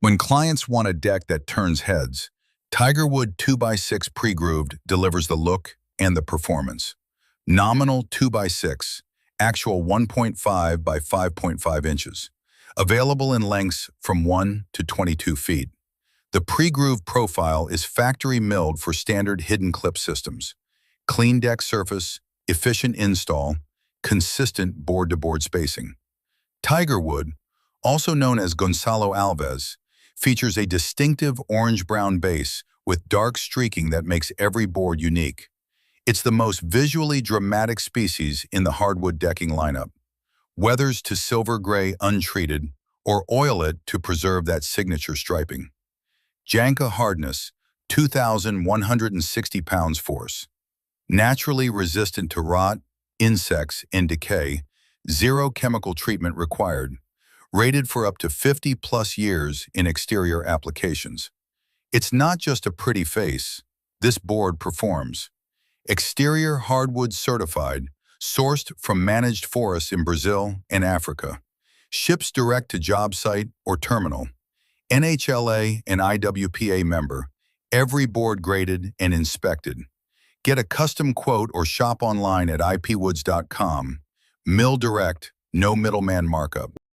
When clients want a deck that turns heads, Tigerwood 2x6 Pregrooved delivers the look and the performance. Nominal 2x6, actual 1.5 by 5.5 inches. Available in lengths from 1 to 22 feet. The pre-grooved profile is factory milled for standard hidden clip systems. Clean deck surface, efficient install, consistent board-to-board spacing. Tigerwood, also known as Goncalo Alves, features a distinctive orange-brown base with dark streaking that makes every board unique. It's the most visually dramatic species in the hardwood decking lineup. Weathers to silver gray untreated, or oil it to preserve that signature striping. Janka hardness, 2,160 pounds force. Naturally resistant to rot, insects, and decay, zero chemical treatment required. Rated for up to 50+ years in exterior applications. It's not just a pretty face. This board performs. Exterior Hardwood Certified, sourced from managed forests in Brazil and Africa. Ships direct to job site or terminal. NHLA and IWPA member. Every board graded and inspected. Get a custom quote or shop online at ipewoods.com. Mill direct, no middleman markup.